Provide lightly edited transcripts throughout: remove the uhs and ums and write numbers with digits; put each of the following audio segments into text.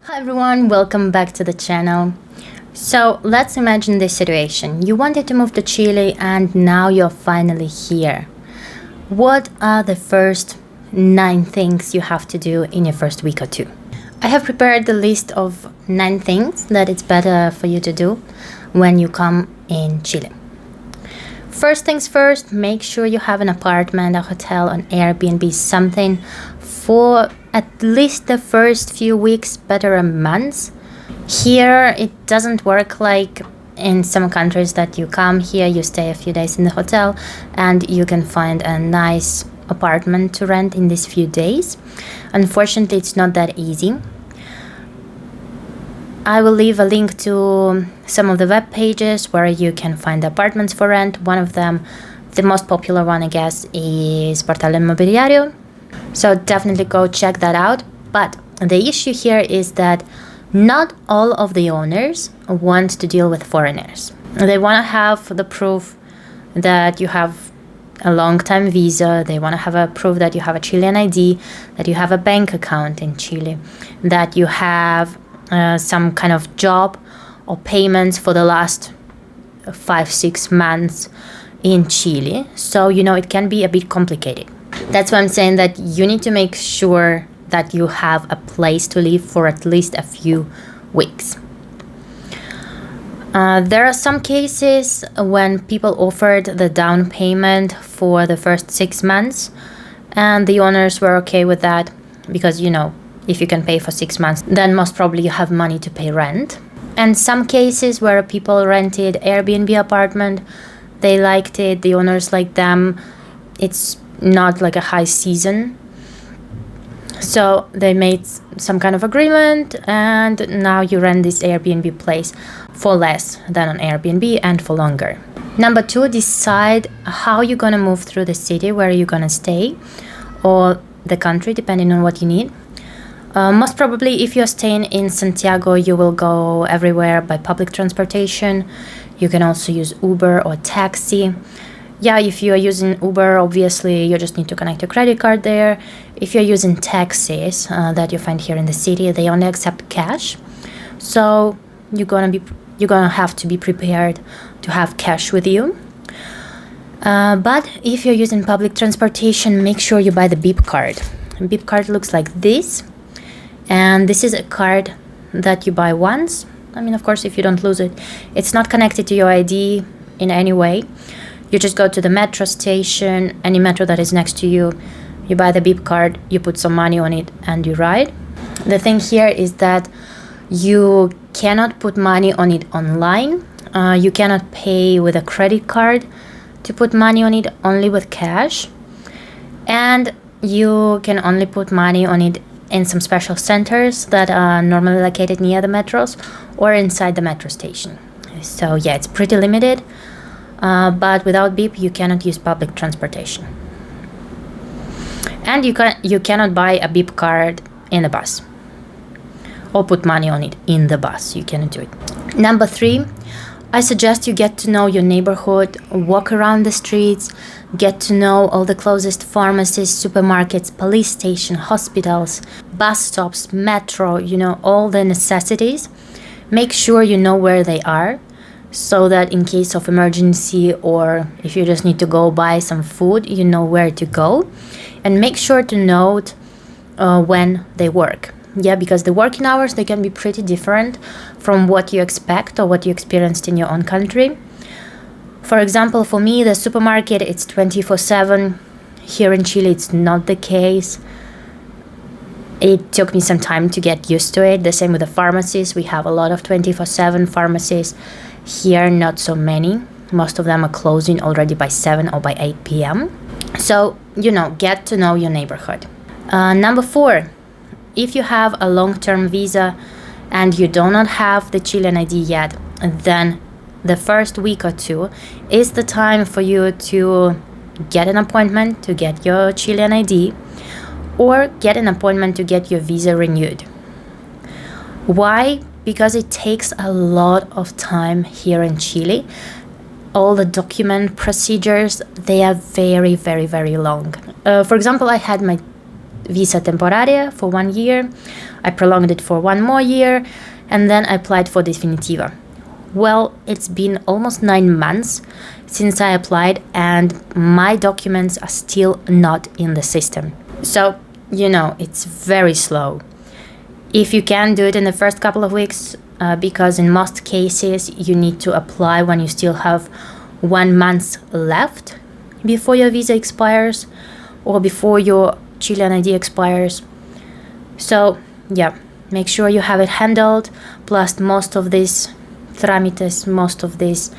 Hi everyone, welcome back to the channel. So let's imagine this situation. You wanted to move to Chile and now you're finally here. What are the first 9 things you have to do in your first week or two? I have prepared the list of 9 things that it's better for you to do when you come in Chile. First things first, make sure you have an apartment, a hotel, an Airbnb, something for at least the first few weeks, better a month. Here, it doesn't work like in some countries that you come here, you stay a few days in the hotel, and you can find a nice apartment to rent in these few days. Unfortunately, it's not that easy. I will leave a link to some of the web pages where you can find apartments for rent. One of them, the most popular one, I guess, is Portal Inmobiliario. So definitely go check that out. But the issue here is that not all of the owners want to deal with foreigners. They want to have the proof that you have a long-time visa. They want to have a proof that you have a Chilean ID, that you have a bank account in Chile, that you have some kind of job or payments for the last 5-6 months in Chile. So, it can be a bit complicated. That's why I'm saying that you need to make sure that you have a place to live for at least a few weeks. There are some cases when people offered the down payment for the first 6 months, and the owners were okay with that because, if you can pay for 6 months, then most probably you have money to pay rent. And some cases where people rented Airbnb apartment, they liked it, the owners liked them. It's not like a high season. So they made some kind of agreement, and now you rent this Airbnb place for less than on Airbnb and for longer. Number 2, decide how you're gonna move through the city, where you're gonna stay, or the country, depending on what you need. Most probably, if you're staying in Santiago, you will go everywhere by public transportation. You can also use Uber or taxi. Yeah, if you're using Uber, obviously, you just need to connect your credit card there. If you're using taxis that you find here in the city, they only accept cash. So you're gonna have to be prepared to have cash with you. But if you're using public transportation, make sure you buy the beep card. A beep card looks like this. And this is a card that you buy once. I mean, of course, if you don't lose it, it's not connected to your ID in any way. You just go to the metro station, any metro that is next to you, you buy the beep card, you put some money on it, and you ride. The thing here is that you cannot put money on it online. You cannot pay with a credit card to put money on it, only with cash. And you can only put money on it in some special centers that are normally located near the metros or inside the metro station. So yeah, it's pretty limited, but without beep you cannot use public transportation. And you cannot buy a beep card in a bus or put money on it in the bus. You cannot do it. Number 3, I suggest you get to know your neighborhood, walk around the streets, get to know all the closest pharmacies, supermarkets, police station, hospitals, bus stops, metro, all the necessities. Make sure you know where they are so that in case of emergency or if you just need to go buy some food, you know where to go. And make sure to note when they work. Yeah, because the working hours, they can be pretty different from what you expect or what you experienced in your own country. For example, for me, the supermarket, it's 24/7. Here in Chile, it's not the case. It took me some time to get used to it. The same with the pharmacies. We have a lot of 24/7 pharmacies. Here, not so many. Most of them are closing already by 7 or by 8 p.m. So, get to know your neighborhood. Number 4, if you have a long-term visa and you do not have the Chilean ID yet, then the first week or 2 is the time for you to get an appointment to get your Chilean ID or get an appointment to get your visa renewed. Why? Because it takes a lot of time here in Chile. All the document procedures, they are very, very, very long. For example, I had my visa temporaria for 1 year. I prolonged it for 1 more year, and then I applied for definitiva. Well, it's been almost 9 months since I applied, and my documents are still not in the system. So, it's very slow. If you can, do it in the first couple of weeks, because in most cases you need to apply when you still have 1 month left before your visa expires or before your Chilean ID expires. So, make sure you have it handled. Plus, most of these trámites, most of these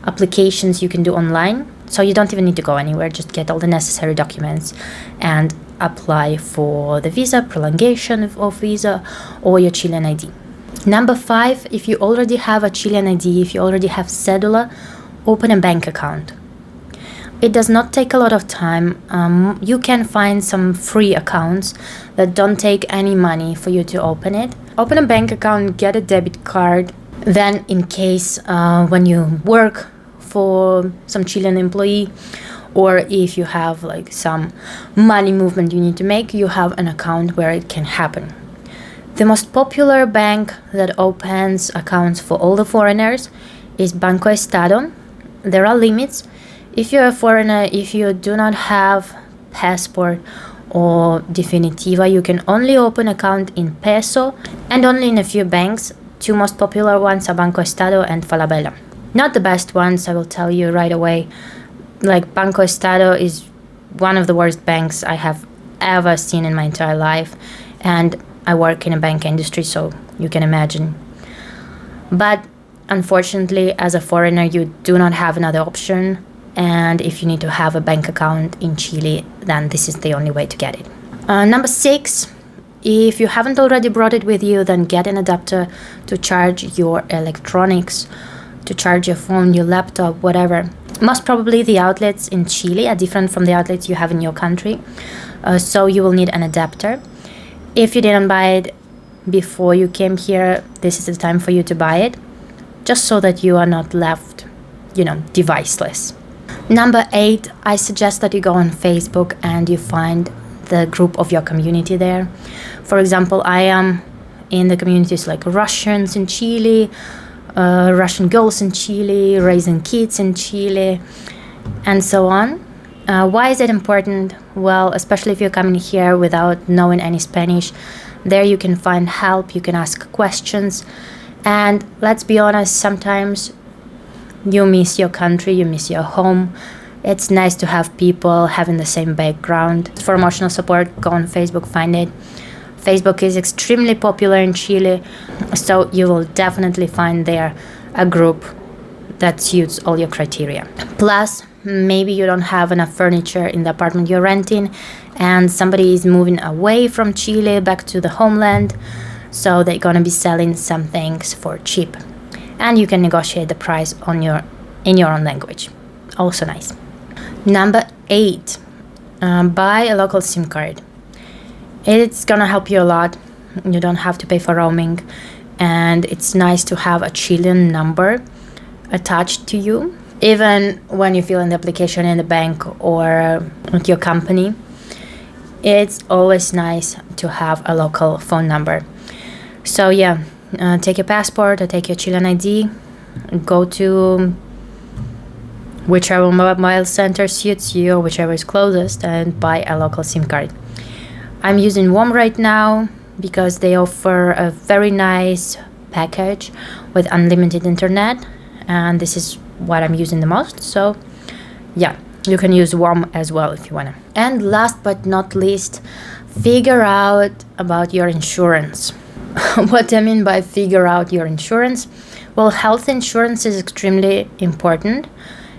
applications you can do online. So you don't even need to go anywhere. Just get all the necessary documents and apply for the visa, prolongation of visa, or your Chilean ID. Number 5, if you already have a Chilean ID, if you already have cedula, open a bank account. It does not take a lot of time. You can find some free accounts that don't take any money for you to open it. Open a bank account, get a debit card. Then in case when you work for some Chilean employee, or if you have like some money movement you need to make, you have an account where it can happen. The most popular bank that opens accounts for all the foreigners is Banco Estado. There are limits. If you're a foreigner, if you do not have passport or definitiva, you can only open account in peso and only in a few banks. 2 most popular ones are Banco Estado and Falabella. Not the best ones, I will tell you right away. Like Banco Estado is one of the worst banks I have ever seen in my entire life. And I work in a bank industry, so you can imagine. But unfortunately, as a foreigner, you do not have another option. And if you need to have a bank account in Chile, then this is the only way to get it. Number 6, if you haven't already brought it with you, then get an adapter to charge your electronics, to charge your phone, your laptop, whatever. Most probably the outlets in Chile are different from the outlets you have in your country. So you will need an adapter. If you didn't buy it before you came here, this is the time for you to buy it, just so that you are not left, deviceless. Number 8, I suggest that you go on Facebook and you find the group of your community there. For example, I am in the communities like Russians in Chile, Russian girls in Chile, raising kids in Chile, and so on. Why is it important? Well, especially if you're coming here without knowing any Spanish, there you can find help, you can ask questions, and let's be honest, sometimes you miss your country, you miss your home. It's nice to have people having the same background. For emotional support, go on Facebook, find it. Facebook is extremely popular in Chile, so you will definitely find there a group that suits all your criteria. Plus, maybe you don't have enough furniture in the apartment you're renting, and somebody is moving away from Chile back to the homeland, so they're gonna be selling some things for cheap. And you can negotiate the price in your own language. Also nice. Number 8, buy a local SIM card. It's gonna help you a lot. You don't have to pay for roaming, and it's nice to have a Chilean number attached to you. Even when you fill in the application in the bank or at your company, it's always nice to have a local phone number. So take your passport or take your Chilean ID, go to whichever mobile center suits you or whichever is closest, and buy a local SIM card. I'm using WOM right now because they offer a very nice package with unlimited internet, and this is what I'm using the most. So you can use WOM as well if you wanna. And last but not least, figure out about your insurance. What I mean by figure out your insurance? Well, health insurance is extremely important.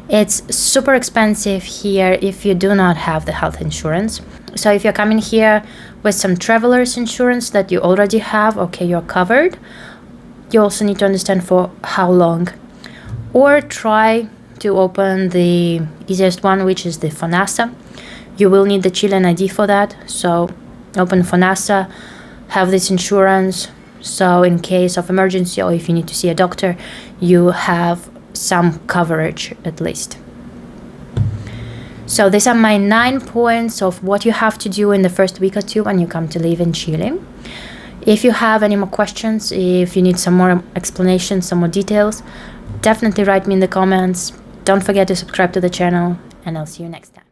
It's super expensive here if you do not have the health insurance. So if you're coming here with some traveler's insurance that you already have, okay, you're covered. You also need to understand for how long. Or try to open the easiest one, which is the FONASA. You will need the Chilean ID for that. So open FONASA, have this insurance. So in case of emergency or if you need to see a doctor, you have some coverage at least. So these are my 9 points of what you have to do in the first week or two when you come to live in Chile. If you have any more questions, if you need some more explanations, some more details, definitely write me in the comments. Don't forget to subscribe to the channel, and I'll see you next time.